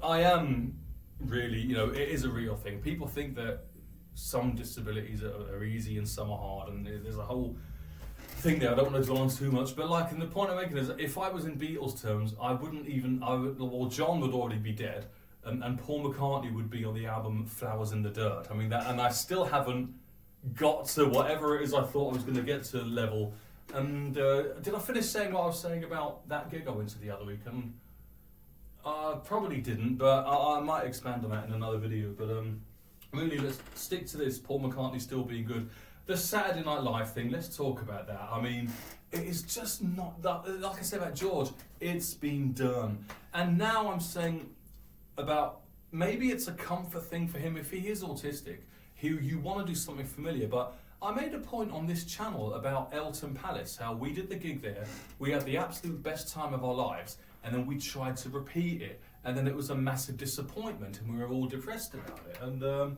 I am really, you know, it is a real thing. People think that some disabilities are easy and some are hard, and there's a whole thing there. I don't want to dwell on too much, but like, and the point I'm making is, if I was in Beatles terms, John would already be dead, and Paul McCartney would be on the album Flowers in the Dirt. I mean that, and I still haven't got to whatever it is I thought I was going to get to level. And did I finish saying what I was saying about that gig I went to the other week? And probably didn't, but I might expand on that in another video. But really, let's stick to this. Paul McCartney still being good. The Saturday Night Live thing, let's talk about that. I mean, it is just not that, like I said about George, it's been done. And now I'm saying about, maybe it's a comfort thing for him if he is autistic. You want to do something familiar, but I made a point on this channel about Elton Palace, how we did the gig there, we had the absolute best time of our lives, and then we tried to repeat it. And then it was a massive disappointment, and we were all depressed about it. And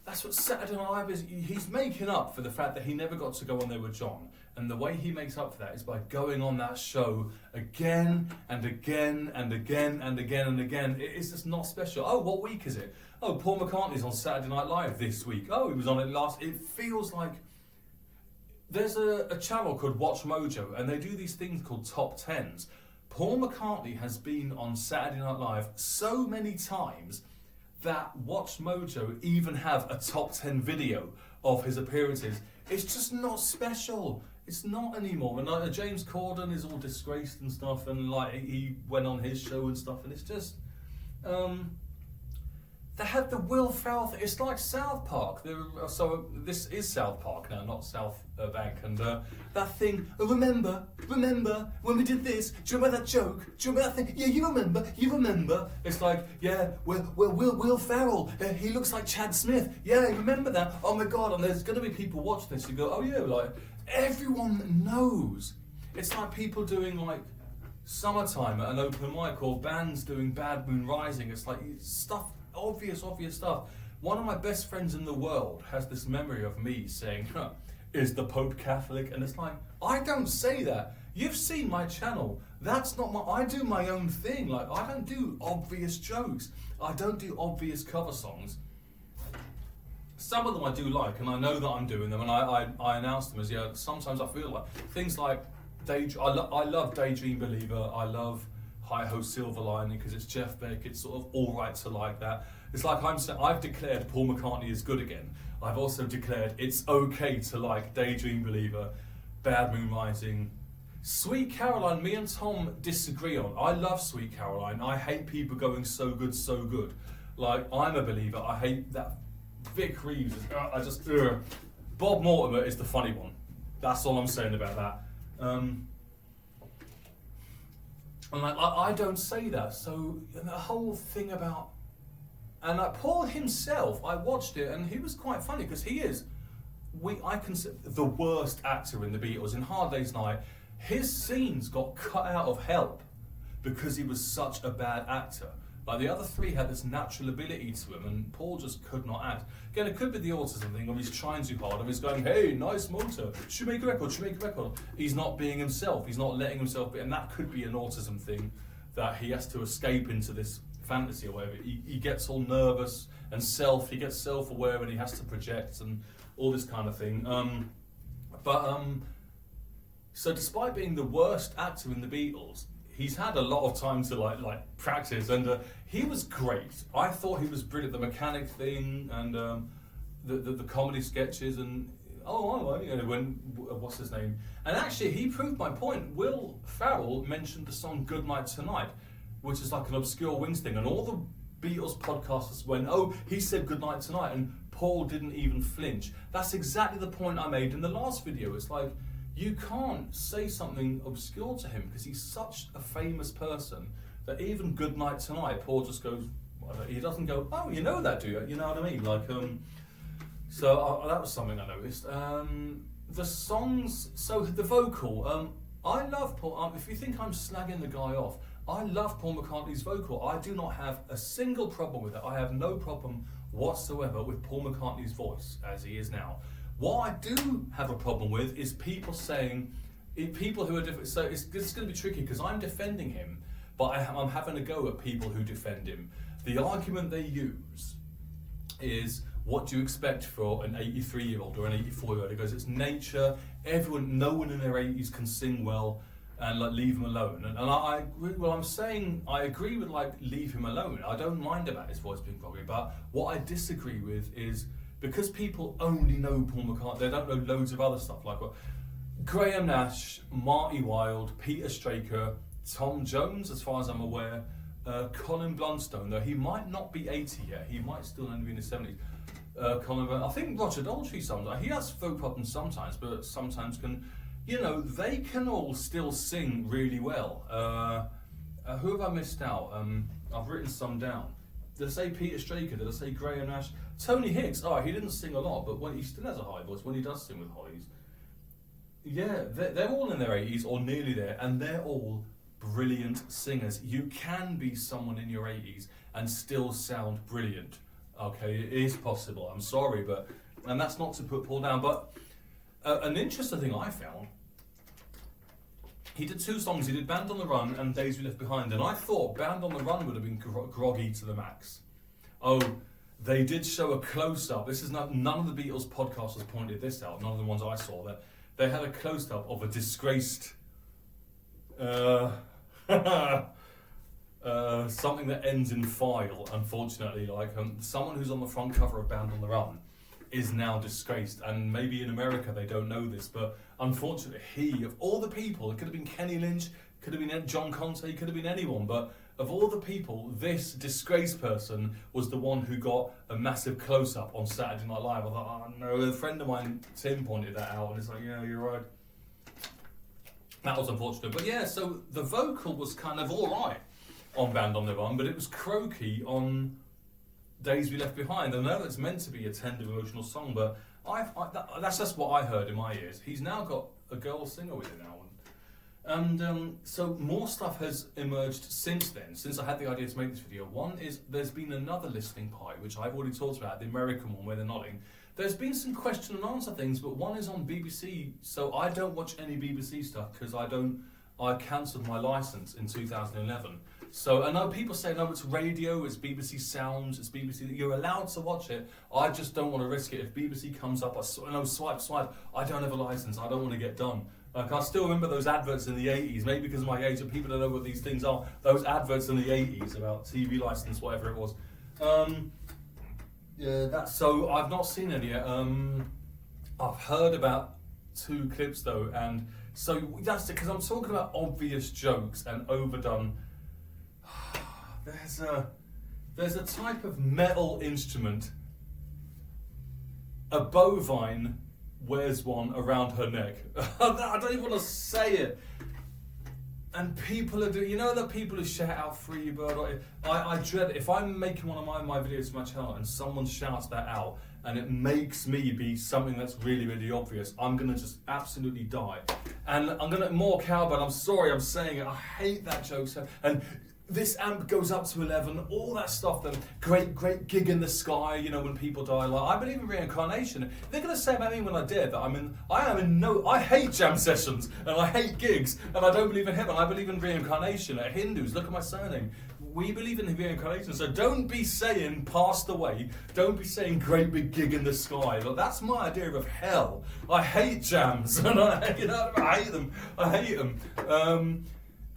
that's what Saturday Night Live is. He's making up for the fact that he never got to go on there with John. And the way he makes up for that is by going on that show again and again and again and again and again. It's just not special. Oh, what week is it? Oh, Paul McCartney's on Saturday Night Live this week. Oh, he was on it last. It feels like there's a channel called Watch Mojo, and they do these things called top tens. Paul McCartney has been on Saturday Night Live so many times that Watch Mojo even have a top 10 video of his appearances. It's just not special. It's not anymore. And James Corden is all disgraced and stuff, and like he went on his show and stuff, and it's just they had the Will Ferrell thing. It's like South Park. So this is South Park now, not South Bank. And that thing, remember when we did this? Do you remember that joke? Do you remember that thing? Yeah, you remember. It's like, yeah, Will Ferrell, he looks like Chad Smith. Yeah, remember that? Oh my God, and there's going to be people watching this who go, oh yeah, like, everyone knows. It's like people doing like Summertime at an open mic, or bands doing Bad Moon Rising. It's like stuff, obvious stuff. One of my best friends in the world has this memory of me saying, is the Pope Catholic? And it's like, I don't say that. You've seen my channel. That's not I do my own thing. Like, I don't do obvious jokes. I don't do obvious cover songs. Some of them I do like, and I know that I'm doing them, and I announce them as, yeah, sometimes I feel like things like I love Daydream Believer, I love Hi Ho Silver Lining because it's Jeff Beck, it's sort of alright to like that. It's like I've declared Paul McCartney is good again. I've also declared it's okay to like Daydream Believer, Bad Moon Rising. Sweet Caroline, me and Tom disagree on. I love Sweet Caroline. I hate people going so good. Like, I'm a believer. I hate that Vic Reeves. Bob Mortimer is the funny one. That's all I'm saying about that. And like, I don't say that. So the whole thing about, and like Paul himself, I watched it and he was quite funny because he is, I consider the worst actor in the Beatles. In Hard Day's Night, his scenes got cut out of Help because he was such a bad actor. Like, the other three had this natural ability to him, and Paul just could not act. Again, it could be the autism thing, or he's trying too hard, or he's going, hey, nice motor, should make a record. He's not being himself, he's not letting himself be, and that could be an autism thing, that he has to escape into this fantasy or whatever. He gets all nervous and he gets self-aware, and he has to project and all this kind of thing. So despite being the worst actor in the Beatles, he's had a lot of time to like practice, and he was great. I thought he was brilliant. The mechanic thing, and the comedy sketches, and what's his name? And actually, he proved my point. Will Ferrell mentioned the song "Good Night Tonight," which is like an obscure Wings thing, and all the Beatles podcasters went, "Oh, he said Good Night Tonight," and Paul didn't even flinch. That's exactly the point I made in the last video. It's like, you can't say something obscure to him because he's such a famous person that even Good Night Tonight, Paul just goes, he doesn't go, oh, you know that, do you? You know what I mean? Like, so that was something I noticed. The songs, so the vocal, I love Paul, if you think I'm slagging the guy off, I love Paul McCartney's vocal. I do not have a single problem with it. I have no problem whatsoever with Paul McCartney's voice as he is now. What I do have a problem with is people saying, people who are different. So it's going to be tricky because I'm defending him, but I'm having a go at people who defend him. The argument they use is, what do you expect for an 83-year-old or an 84-year-old? It goes, it's nature. No one in their 80s can sing well, and like, leave him alone. And I agree. Well, I'm saying I agree with like, leave him alone. I don't mind about his voice being groggy, but what I disagree with is, because people only know Paul McCartney, they don't know loads of other stuff, like what Graham Nash, Marty Wilde, Peter Straker, Tom Jones, as far as I'm aware, Colin Blunstone, though he might not be 80 yet, he might still only be in his 70s. I think Roger Daltrey sometimes, he has throat problems sometimes, but sometimes can, they can all still sing really well. Who have I missed out? I've written some down. Did I say Peter Straker? Did I say Graham Nash? Tony Hicks, he didn't sing a lot, but when he still has a high voice when he does sing with Hollies. Yeah, they're all in their 80s or nearly there, and they're all brilliant singers. You can be someone in your 80s and still sound brilliant. Okay, it is possible. I'm sorry, and that's not to put Paul down, but an interesting thing I found, he did two songs. He did Band on the Run and Days We Left Behind, and I thought Band on the Run would have been groggy to the max. Oh, they did show a close-up. This is none of the Beatles podcasters pointed this out. None of the ones I saw. That they had a close-up of a disgraced something that ends in file, unfortunately, like someone who's on the front cover of Band on the Run is now disgraced, and maybe in America they don't know this, but unfortunately he, of all the people, it could have been Kenny Lynch, could have been John Conte, could have been anyone, but of all the people, this disgraced person was the one who got a massive close-up on Saturday Night Live. I thought, oh no, a friend of mine, Tim, pointed that out, and it's like, yeah, you're right. That was unfortunate, but yeah, so the vocal was kind of alright on Band on the Run, but it was croaky on Days We Left Behind. I know it's meant to be a tender, emotional song, but that's just what I heard in my ears. He's now got a girl singer with him now, and so more stuff has emerged since then, since I had the idea to make this video. One is there's been another listening party, which I've already talked about, the American one where they're nodding. There's been some question and answer things, but one is on BBC, so I don't watch any BBC stuff because I cancelled my licence in 2011. So I know people say, no, it's radio, it's BBC Sounds, it's BBC, you're allowed to watch it. I just don't want to risk it. If BBC comes up, swipe, I don't have a licence, I don't want to get done. Like, I still remember those adverts in the 80s, maybe because of my age, and people don't know what these things are. Those adverts in the 80s about TV licence, whatever it was. Yeah, so I've not seen any yet. I've heard about 2 clips though, and so that's it, because I'm talking about obvious jokes and overdone. There's a type of metal instrument. A bovine wears one around her neck. I don't even want to say it. And people are doing, you know, the people who shout out "Free Bird." I dread it. If I'm making one of my videos to my channel and someone shouts that out and it makes me be something that's really, really obvious, I'm gonna just absolutely die. And I'm gonna more cowbell. I'm sorry, I'm saying it. I hate that joke. And this amp goes up to 11, all that stuff, then great gig in the sky, you know, when people die. Like, I believe in reincarnation. They're going to say about me when I did that I hate jam sessions, and I hate gigs, and I don't believe in heaven. I believe in reincarnation. Hindus, look at my surname. We believe in reincarnation, so don't be saying passed away, don't be saying great big gig in the sky. Like, that's my idea of hell. I hate jams, and I hate them.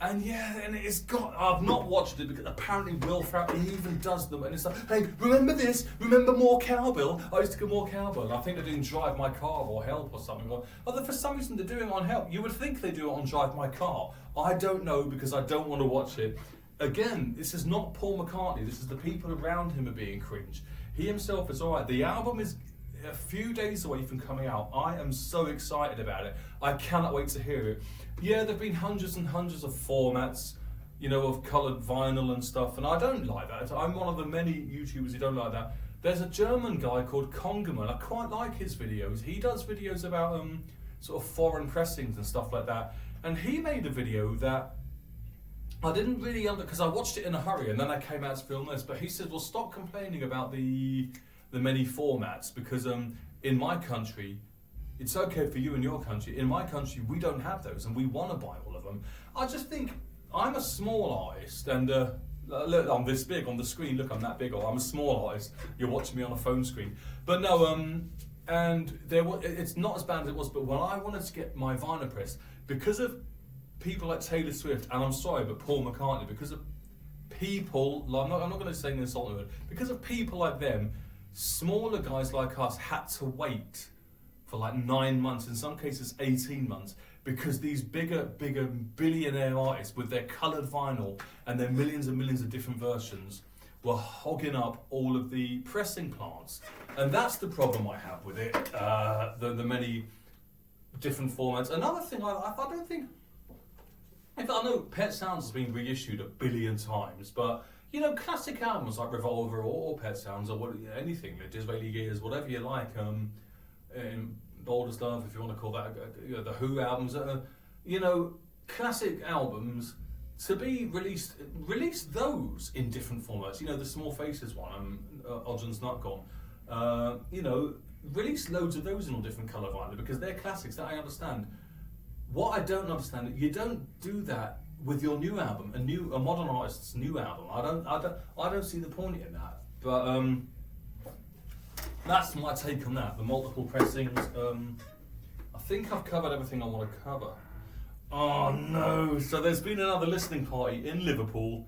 And yeah, and it's got, I've not watched it because apparently Will Ferrell, he even does them, and it's like, hey, remember this? Remember More Cowbell? I used to go More Cowbell, and I think they're doing Drive My Car or Help or something. Or for some reason they're doing it on Help. You would think they do it on Drive My Car. I don't know because I don't want to watch it. Again, this is not Paul McCartney, this is the people around him are being cringe. He himself is alright. The album is a few days away from coming out. I am so excited about it. I cannot wait to hear it. Yeah, there have been hundreds and hundreds of formats, you know, of coloured vinyl and stuff, and I don't like that. I'm one of the many YouTubers who don't like that. There's a German guy called Kongerman. I quite like his videos. He does videos about sort of foreign pressings and stuff like that. And he made a video that I didn't really because I watched it in a hurry and then I came out to film this. But he said, well, stop complaining about the many formats because in my country, it's okay for you in your country. In my country, we don't have those, and we want to buy all of them. I just think I'm a small artist, and look, I'm this big on the screen. Look, I'm that big. I'm a small artist. You're watching me on a phone screen, but no. And it's not as bad as it was. But when I wanted to get my vinyl press, because of people like Taylor Swift, and I'm sorry, but Paul McCartney, because of people, I'm not going to say an insulting word. Because of people like them, smaller guys like us had to wait for like 9 months, in some cases 18 months, because these bigger billionaire artists with their coloured vinyl and their millions and millions of different versions were hogging up all of the pressing plants. And that's the problem I have with it, the many different formats. Another thing, I don't think, I know Pet Sounds has been reissued 1 billion times, but you know, classic albums like Revolver or Pet Sounds or anything, Disraeli Gears, whatever you like, Bold as Love, if you want to call that, the Who albums, you know, classic albums, to be release those in different formats. You know, the Small Faces one, Odds Not Gone, you know, release loads of those in all different colour vinyl because they're classics, that I understand. What I don't understand, you don't do that with your new album, a modern artist's new album. I don't see the point in that. But that's my take on that. The multiple pressings. I think I've covered everything I want to cover. Oh no! So there's been another listening party in Liverpool,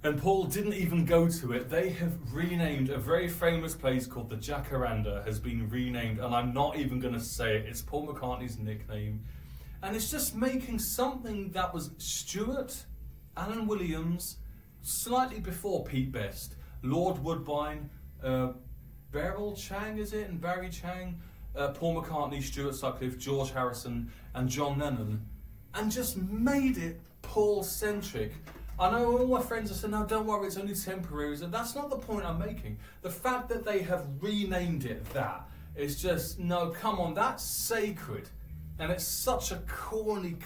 and Paul didn't even go to it. They have renamed a very famous place called the Jacaranda, has been renamed, and I'm not even going to say it. It's Paul McCartney's nickname. And it's just making something that was Stuart, Alan Williams, slightly before Pete Best, Lord Woodbine, Beryl Chang, is it? And Barry Chang, Paul McCartney, Stuart Sutcliffe, George Harrison, and John Lennon, and just made it Paul-centric. I know all my friends are saying, no, don't worry, it's only temporary. And that's not the point I'm making. The fact that they have renamed it that is just, no, come on, that's sacred. And it's such a corny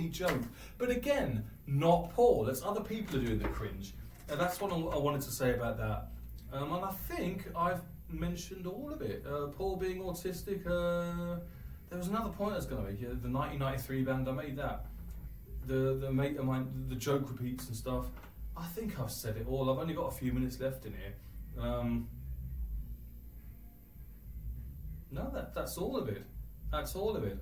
joke. But again, not Paul. It's other people who are doing the cringe. And that's what I wanted to say about that. And I think I've mentioned all of it. Paul being autistic. There was another point I was going to make. The 1993 band, I made that. The mate of mine, the joke repeats and stuff. I think I've said it all. I've only got a few minutes left in here. No, that's all of it. That's all of it.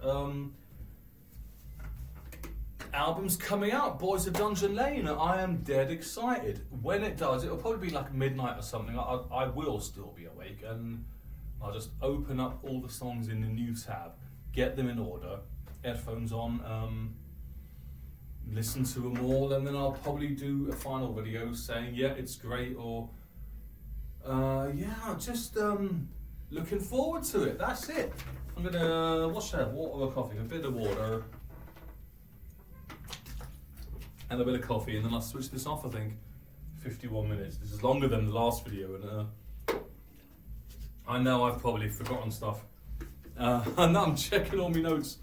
Album's coming out, Boys of Dungeon Lane. I am dead excited. When it does, it'll probably be like midnight or something. I will still be awake, and I'll just open up all the songs in the new tab, get them in order, headphones on, listen to them all, and then I'll probably do a final video saying, yeah, it's great, or yeah, just looking forward to it. That's it. I'm gonna, what should I have? Water or coffee? A bit of water and a bit of coffee, and then I'll switch this off. I think 51 minutes. This is longer than the last video, and I know I've probably forgotten stuff. And I'm checking all my notes.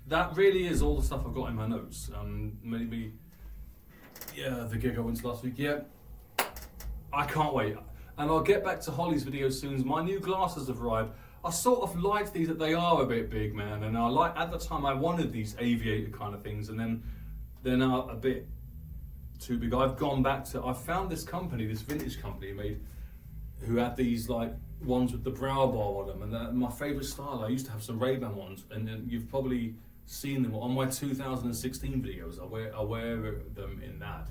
That really is all the stuff I've got in my notes. Maybe, yeah, the gig I went to last week. Yeah, I can't wait. And I'll get back to Holly's video soon as my new glasses have arrived. I sort of liked these, that they are a bit big, man. And at the time I wanted these aviator kind of things, and then they're now a bit too big. I've gone back to, I found this company, this vintage company who had these like ones with the brow bar on them, and they're my favourite style. I used to have some Ray-Ban ones, and then you've probably seen them on my 2016 videos. I wear them in that.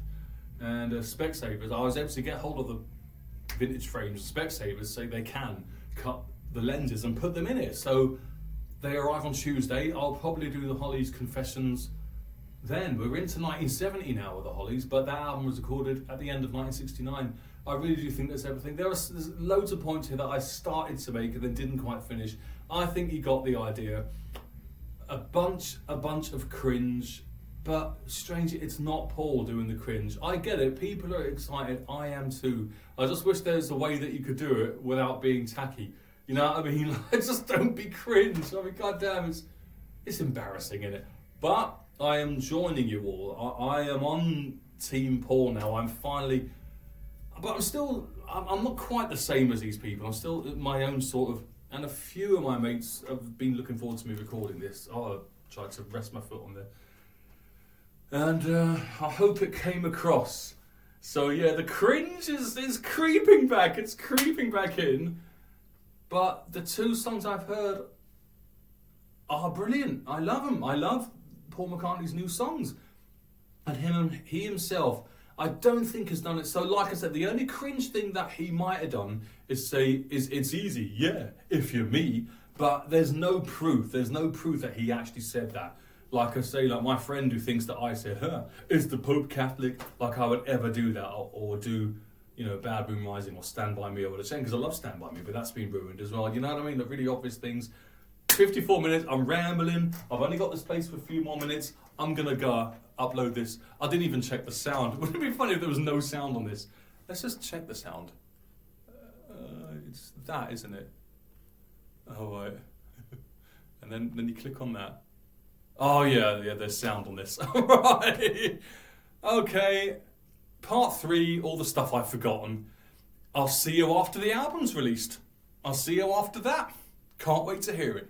And Specsavers, I was able to get hold of the vintage frames. Specsavers say they can cut the lenses and put them in it. So they arrive on Tuesday. I'll probably do the Hollies Confessions then. We're into 1970 now with the Hollies, but that album was recorded at the end of 1969. I really do think there's everything. There's loads of points here that I started to make and then didn't quite finish. I think you got the idea. A bunch of cringe, but strangely, it's not Paul doing the cringe. I get it, people are excited, I am too. I just wish there's a way that you could do it without being tacky. You know what I mean? Like, just don't be cringe. I mean, goddamn, it's embarrassing, isn't it? But I am joining you all. I am on Team Paul now. I'm finally, but I'm not quite the same as these people. I'm still my own sort of, and a few of my mates have been looking forward to me recording this. I'll try to rest my foot on there. And I hope it came across. So yeah, the cringe is creeping back. It's creeping back in. But the two songs I've heard are brilliant. I love them. I love Paul McCartney's new songs. And he himself, I don't think has done it. So like I said, the only cringe thing that he might have done is say, it's easy, yeah, if you're me. But there's no proof. There's no proof that he actually said that. Like I say, like my friend who thinks that I said, is the Pope Catholic? Like I would ever do that or do, you know, Bad Moon Rising or Stand By Me or whatever. Because I love Stand By Me, but that's been ruined as well. You know what I mean? The really obvious things. 54 minutes, I'm rambling. I've only got this place for a few more minutes. I'm going to go upload this. I didn't even check the sound. Wouldn't it be funny if there was no sound on this? Let's just check the sound. It's that, isn't it? Oh, right. And then you click on that. Oh, yeah, there's sound on this. All right. Okay. Part 3, all the stuff I've forgotten. I'll see you after the album's released. I'll see you after that. Can't wait to hear it.